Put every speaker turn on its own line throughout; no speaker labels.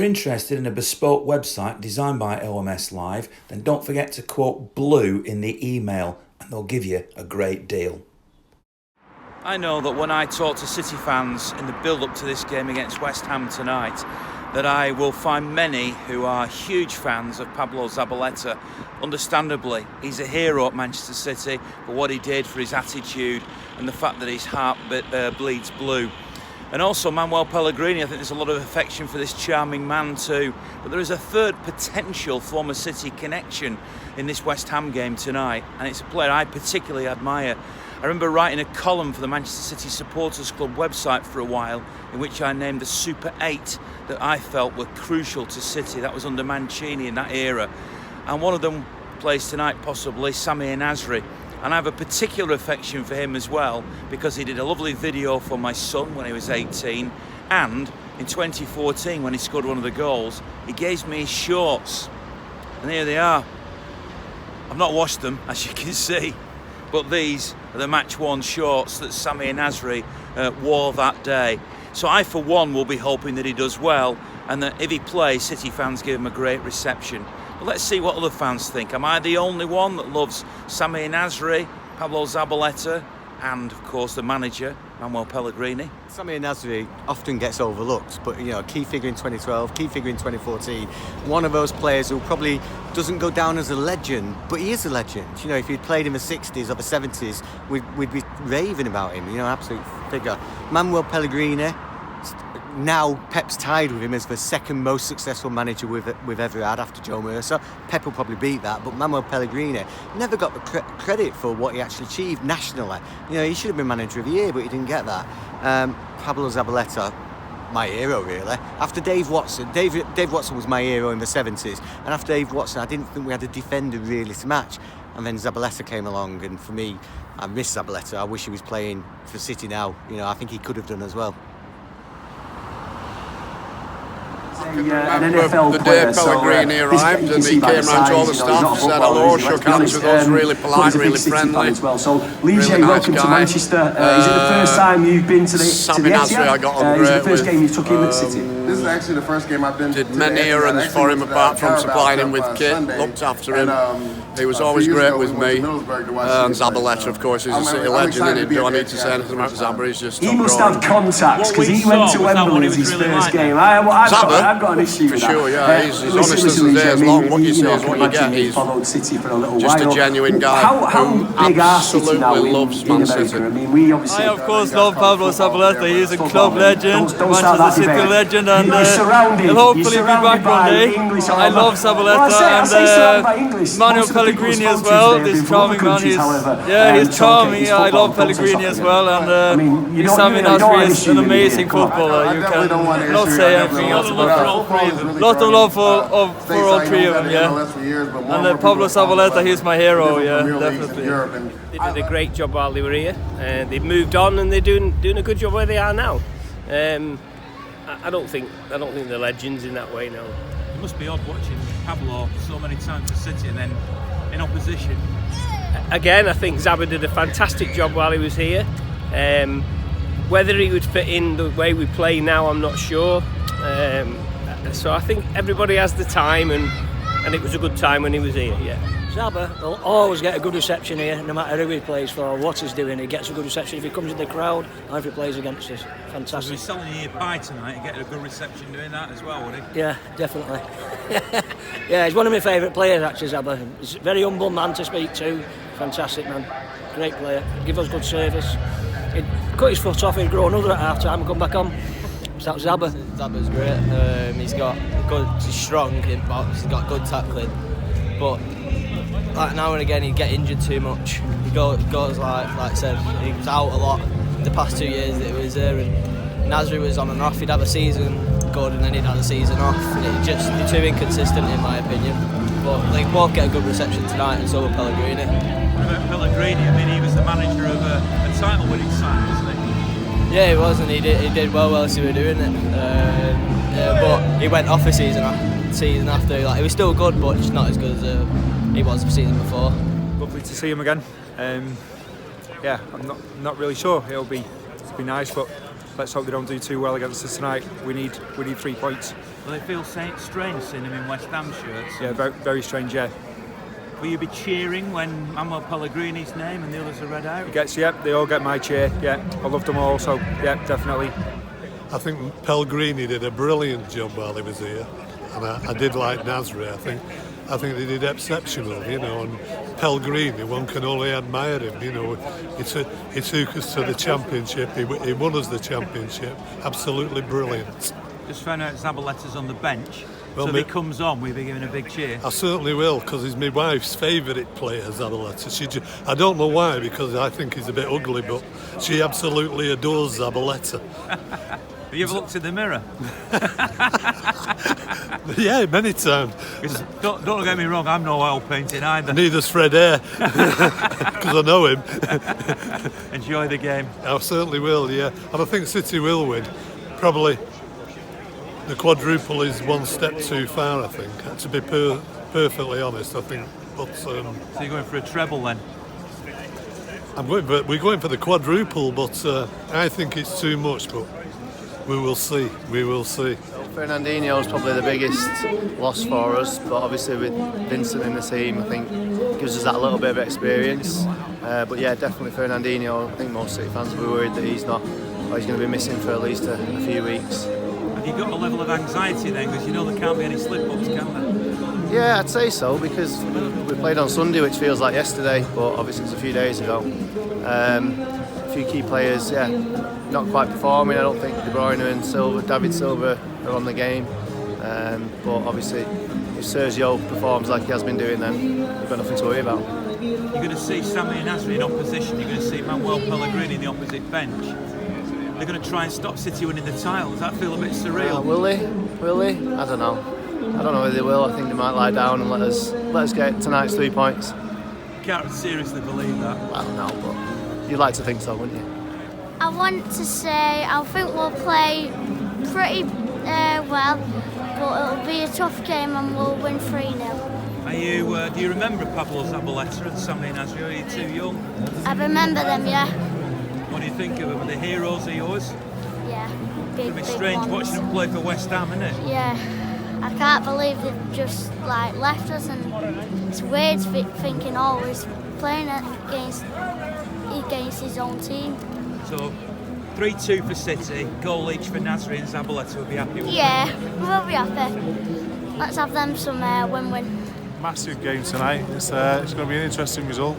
interested in a bespoke website designed by OMS Live, then don't forget to quote Blue in the email and they'll give you a great deal. I know that when I talk to City fans in the build-up to this game against West Ham tonight, that I will find many who are huge fans of Pablo Zabaleta. Understandably, he's a hero at Manchester City for what he did, for his attitude and the fact that his heart bleeds blue. And also Manuel Pellegrini, I think there's a lot of affection for this charming man too. But there is a third potential former City connection in this West Ham game tonight, and it's a player I particularly admire. I remember writing a column for the Manchester City Supporters Club website for a while, in which I named the Super 8 that I felt were crucial to City. That was under Mancini in that era. And one of them plays tonight, possibly, Samir Nasri. And I have a particular affection for him as well, because he did a lovely video for my son when he was 18. And in 2014, when he scored one of the goals, he gave me his shorts. And here they are. I've not washed them, as you can see. But these are the match worn shorts that Samir Nasri wore that day. So I, for one, will be hoping that he does well, and that if he plays, City fans give him a great reception. But let's see what other fans think. Am I the only one that loves Samir Nasri, Pablo Zabaleta, and of course the manager, Manuel Pellegrini?
Samir Nasri often gets overlooked, but key figure in 2012, key figure in 2014. One of those players who probably doesn't go down as a legend, but he is a legend. If he'd played in the 60s or the 70s, we'd be raving about him. Absolute figure. Manuel Pellegrini. Now Pep's tied with him as the second most successful manager we've ever had after Joe Mercer. Pep will probably beat that, but Manuel Pellegrini never got the credit for what he actually achieved nationally. He should have been manager of the year, but he didn't get that. Pablo Zabaleta, my hero really. After Dave Watson, Dave Watson was my hero in the 70s, and after Dave Watson I didn't think we had a defender really to match. And then Zabaleta came along, and for me, I miss Zabaleta. I wish he was playing for City now. I think he could have done as well.
An NFL
the
player,
day Pellegrini arrived and he came round to all the staff, said hello, shook hands with us, really polite, really friendly.
Well. So, Lee
really
J,
nice
welcome
guy.
to Manchester. Is it the first time you've been to the
Samir Nasri, I got on
is it
great
the first
with.
game you took in at City?
This is actually the first game I've been
Did
to.
many errands for him apart from supplying him with kit, looked after him. He was always great with me. And Zabaleta, of course, is a City legend, and do I need to say anything about Zabba? He's just
He must have contacts, because he went to Wembley as his first game. I've got an issue with that.
Sure, yeah, he's honest as the day is long. What you see is what you get. He's
followed City for a little
just
while.
a genuine guy
How big are City now
absolutely loves
in
Man
America?
City.
I mean, we obviously...
I of course love Pablo Zabaleta. He's a club legend,
Don't start
Manchester
that
City
debate.
legend, and
You're surrounded.
he'll hopefully be
You're
back one day. I love Zabaleta and Manuel Pellegrini as well. This charming man, he's charming. I love Pellegrini as well, and Samir Nasri is an amazing footballer. You can not say anything else about that. Lot of love for all three of them, yeah. And Pablo Zabaleta, he's my hero, yeah, definitely.
They did a great job while they were here. They've moved on and they're doing a good job where they are now. I don't think they're legends in that way now.
It must be odd watching Pablo so many times for City and then in opposition.
Again, I think Zabba did a fantastic job while he was here. Whether he would fit in the way we play now, I'm not sure. So I think everybody has the time, and it was a good time when he was here, yeah.
Zabba will always get a good reception here, no matter who he plays for or what he's doing. He gets a good reception if he comes in the crowd or if he plays against us. Fantastic.
So he's selling you a pie tonight and getting a good reception doing that as well, would he?
Yeah, definitely. Yeah, he's one of my favourite players actually, Zabba. He's a very humble man to speak to. Fantastic man. Great player. Give us good service. He'd cut his foot off, he'd grow another at half time and come back on. So that's Zabba.
Zabba's great. He's got good, he's strong in box, he's got good tackling. But like now and again he'd get injured too much. He goes like I said, he was out a lot the past 2 years that he was there, and Nasri was on and off. He'd have a season good and then he'd have a season off, and it just be too inconsistent in my opinion. But they both get a good reception tonight, and so will Pellegrini.
What about Pellegrini? I mean, he was the manager of a title-winning side, wasn't he?
Yeah, he was, and he did well whilst he were doing it. But he went off a season after. Like, he was still good, but just not as good as he was the season before.
Lovely to see him again. Yeah, I'm not really sure. It'll be nice, but let's hope they don't do too well against us tonight. We need 3 points.
Well, it feels strange seeing them in West Ham shirts.
Yeah, very, very strange. Yeah.
Will you be cheering when Manuel Pellegrini's name and the others are read out?
They all get my cheer. Yeah, I loved them all. So yeah, definitely.
I think Pellegrini did a brilliant job while he was here, and I did like Nasri. I think they did exceptional, you know. And Pellegrini, one can only admire him, you know. He took us to the championship. He won us the championship. Absolutely brilliant.
Just found out Zabaletta's on the bench.
Well,
so if he comes on, we'll be giving a big cheer.
I certainly will, because he's my wife's favourite player, Zabaleta. I don't know why, because I think he's a bit ugly, but she absolutely adores Zabaleta.
Have you ever looked in the mirror?
Yeah, many times.
Don't get me wrong, I'm no oil painting either.
Neither's Fred Air, because I know him.
Enjoy the game.
I certainly will, yeah. And I think City will win. Probably the quadruple is one step too far, I think, to be perfectly honest, I think. But
so you're going for a treble then?
We're going for the quadruple, but I think it's too much, but we will see. We will see.
Fernandinho is probably the biggest loss for us, but obviously with Vincent in the team, I think gives us that little bit of experience. But yeah, definitely Fernandinho. I think most City fans will be worried that he's going to be missing for at least a few weeks.
Have you got a level of anxiety then, because you know there can't be any slip-ups, can there?
Yeah, I'd say so, because we played on Sunday, which feels like yesterday, but obviously it's a few days ago. A few key players, not quite performing. I don't think De Bruyne and David Silva are on the game. But obviously, if Sergio performs like he has been doing, then we've got nothing to worry about.
You're going to see Sammy and Nasri in opposition. You're going to see Manuel Pellegrini in the opposite bench. They're going to try and stop City winning the title. Does that feel a bit surreal?
Will they? Will they? I don't know. I don't know whether they will. I think they might lie down and let us get tonight's 3 points.
You can't seriously believe that.
Well, no, but you'd like to think so, wouldn't you?
I want to say I think we'll play pretty well, but it'll be a tough game and we'll win 3-0.
Do you remember Pablo Zabaleta and Sammy Nasri? Are you too young?
I remember them, yeah.
What do you think of them? Are they heroes of yours?
Yeah,
It'll be strange
ones.
watching them play for West Ham, isn't it?
Yeah, I can't believe they've just left us, and it's weird thinking he's playing against his own team.
So 3-2 for City, goal each for Nasri and Zabaleta. Will be happy with
that? We'll be happy. Let's have them some win-win.
Massive game tonight. It's going to be an interesting result.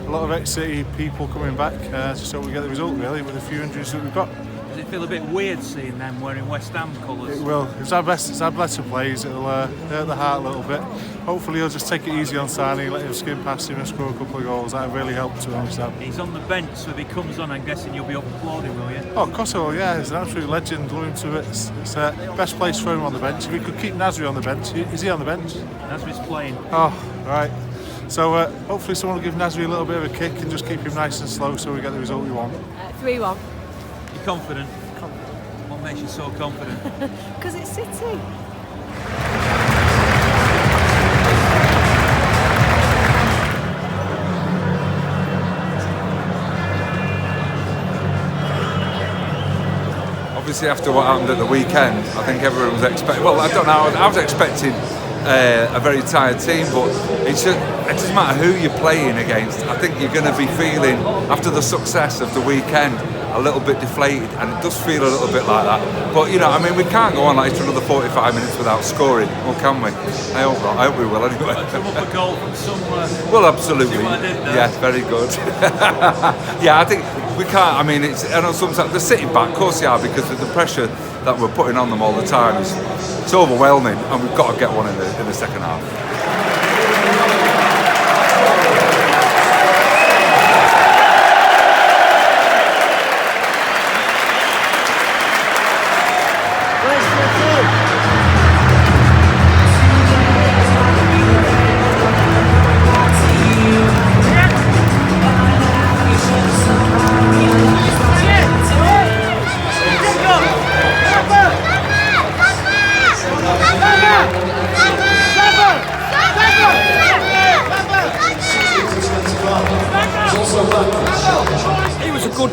A lot of ex-City people coming back, just hope we get the result really with a few injuries that we've got.
Does it feel a bit weird seeing them wearing West Ham colours?
It will. If Zabaleta plays, it'll hurt the heart a little bit. Hopefully he'll just take it easy on signing, let him skim past him and score a couple of goals. That really helped to understand.
He's on the bench, so if he comes on, I'm guessing you'll be up applauding, will you?
Oh, of course I will, yeah. He's an absolute legend. Love him to it. It's best place for him on the bench. If we could keep Nasri on the bench, is he on the bench?
Nasri's playing.
Oh, right. So hopefully someone will give Nasri a little bit of a kick and just keep him nice and slow so we get the result we want.
3-1.
You're confident? What makes you so confident?
Because it's City.
Obviously, after what happened at the weekend, I think everyone was expecting. Well, I don't know. I was expecting a very tired team, but it doesn't matter who you're playing against. I think you're going to be feeling, after the success of the weekend, a little bit deflated, and it does feel a little bit like that. But you know, I mean, we can't go on like this for another 45 minutes without scoring, or can we? I hope not. I hope we will anyway.
Come up a goal from somewhere.
Well, absolutely.
See what I did there?
Yes, very good. Yeah, I think we can't. I mean, I know sometimes they're sitting back, of course they are, because of the pressure that we're putting on them all the time. It's overwhelming, and we've got to get one in the second half.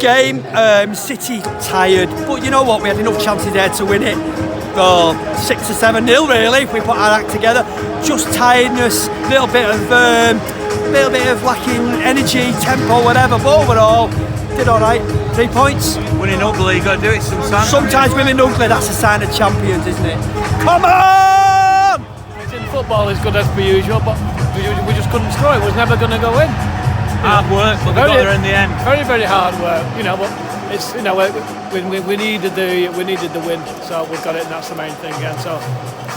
game. City got tired, but you know what? We had enough chances there to win it. 6 or 7-0 really, if we put our act together. Just tiredness, little bit of lacking energy, tempo, whatever. But overall, did all right. 3 points.
Winning ugly, you got to do it sometimes.
Sometimes winning ugly, that's a sign of champions, isn't it? Come on!
In football is good as per usual, but we just couldn't score. It was never going to go in.
Hard work, but we got there in the end.
Very, very hard work, but it's we needed the win, so we've got it, and that's the main thing. And so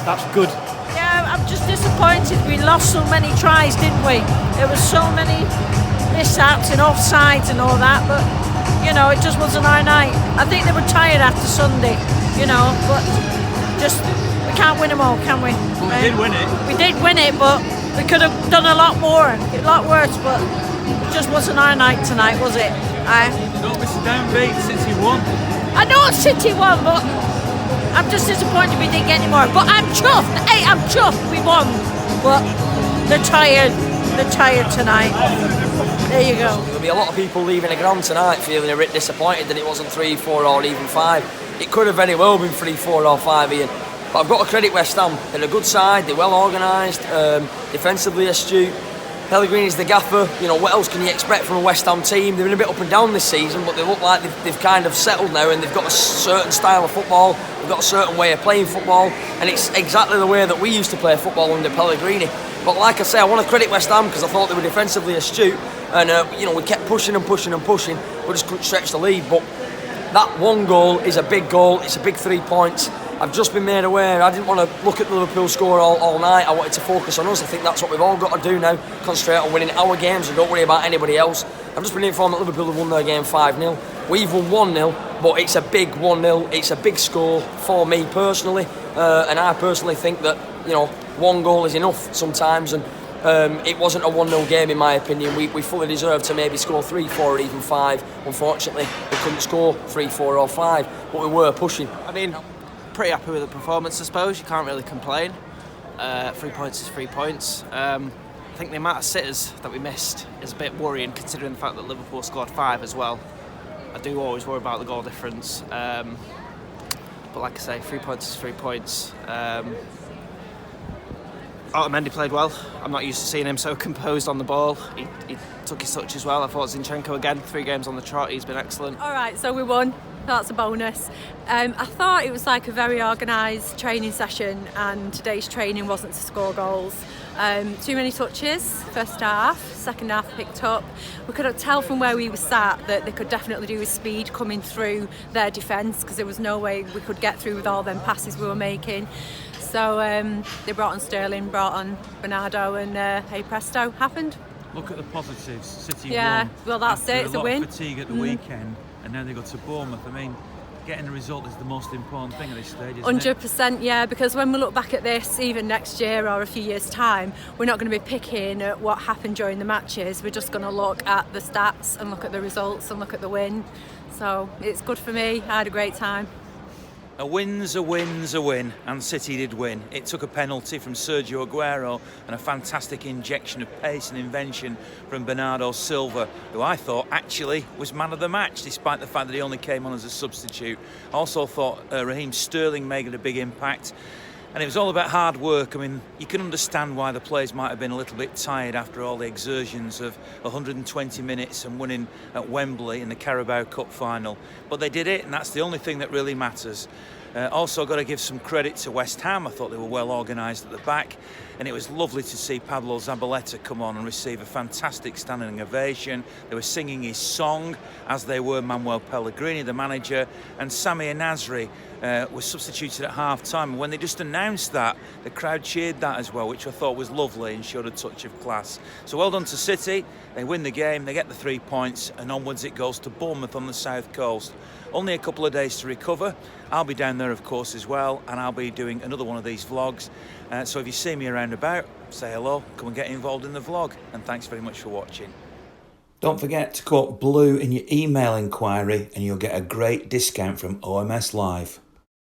that's good.
Yeah, I'm just disappointed. We lost so many tries, didn't we? There was so many mishaps and offsides and all that, but it just wasn't our night. I think they were tired after Sunday, but just we can't win them all, can we?
But we did win it.
We did win it, but we could have done a lot more, a lot worse, but it just wasn't our night tonight, was it?
Don't miss a downbeat, City won.
I know City won, but I'm just disappointed we didn't get any more. But I'm chuffed. Hey, I'm chuffed we won. But they're tired. They're tired tonight. There you go.
There'll be a lot of people leaving the ground tonight feeling a bit disappointed that it wasn't 3, 4 or even 5. It could have very well been 3, 4 or 5, Ian. But I've got to credit West Ham. They're a good side, they're well organised, defensively astute. Pellegrini's the gaffer. What else can you expect from a West Ham team? They've been a bit up and down this season, but they look like they've kind of settled now, and they've got a certain style of football, they've got a certain way of playing football, and it's exactly the way that we used to play football under Pellegrini. But like I say, I want to credit West Ham because I thought they were defensively astute, and we kept pushing and pushing and pushing. We just couldn't stretch the lead, but that one goal is a big goal. It's a big 3 points. I've just been made aware. I didn't want to look at the Liverpool score all night. I wanted to focus on us. I think that's what we've all got to do now. Concentrate on winning our games and don't worry about anybody else. I've just been informed that Liverpool have won their game 5-0. We've won 1-0, but it's a big 1-0. It's a big score for me personally, and I personally think that one goal is enough sometimes. And it wasn't a 1-0 game in my opinion. We fully deserved to maybe score 3, 4 or even 5. Unfortunately, we couldn't score 3, 4 or 5, but we were pushing.
I mean, pretty happy with the performance, I suppose. You can't really complain. 3 points is 3 points. I think the amount of sitters that we missed is a bit worrying, considering the fact that Liverpool scored 5 as well. I do always worry about the goal difference. But like I say, 3 points is 3 points. Otamendi played well. I'm not used to seeing him so composed on the ball. He took his touch as well. I thought Zinchenko again, 3 games on the trot. He's been excellent.
All right, so we won. That's a bonus. I thought it was like a very organised training session, and today's training wasn't to score goals. Too many touches, first half, second half picked up. We could tell from where we were sat that they could definitely do with speed coming through their defence, because there was no way we could get through with all them passes we were making. So they brought on Sterling, brought on Bernardo, and hey presto, happened.
Look at the positives. City
won. Well that's
after
it, it's a win.
Of fatigue at the weekend, and now they got to Bournemouth. I mean, getting a result is the most important thing at this stage, isn't
100%, yeah, because when we look back at this, even next year or a few years' time, we're not going to be picking at what happened during the matches. We're just going to look at the stats and look at the results and look at the win. So it's good for me. I had a great time.
A win's a win's a win, and City did win. It took a penalty from Sergio Aguero and a fantastic injection of pace and invention from Bernardo Silva, who I thought actually was man of the match, despite the fact that he only came on as a substitute. I also thought Raheem Sterling made a big impact. And it was all about hard work. I mean, you can understand why the players might have been a little bit tired after all the exertions of 120 minutes and winning at Wembley in the Carabao Cup final. But they did it, and that's the only thing that really matters. Also got to give some credit to West Ham. I thought they were well organised at the back, and it was lovely to see Pablo Zabaleta come on and receive a fantastic standing ovation. They were singing his song, as they were Manuel Pellegrini, the manager, and Samir Nasri was substituted at half-time. And when they just announced that, the crowd cheered that as well, which I thought was lovely and showed a touch of class. So well done to City. They win the game, they get the 3 points, and onwards it goes to Bournemouth on the south coast. Only a couple of days to recover. I'll be down there, of course, as well, and I'll be doing another one of these vlogs. So if you see me around about, say hello, come and get involved in the vlog, and thanks very much for watching. Don't forget to quote Blue in your email inquiry, and you'll get a great discount from OMS Live.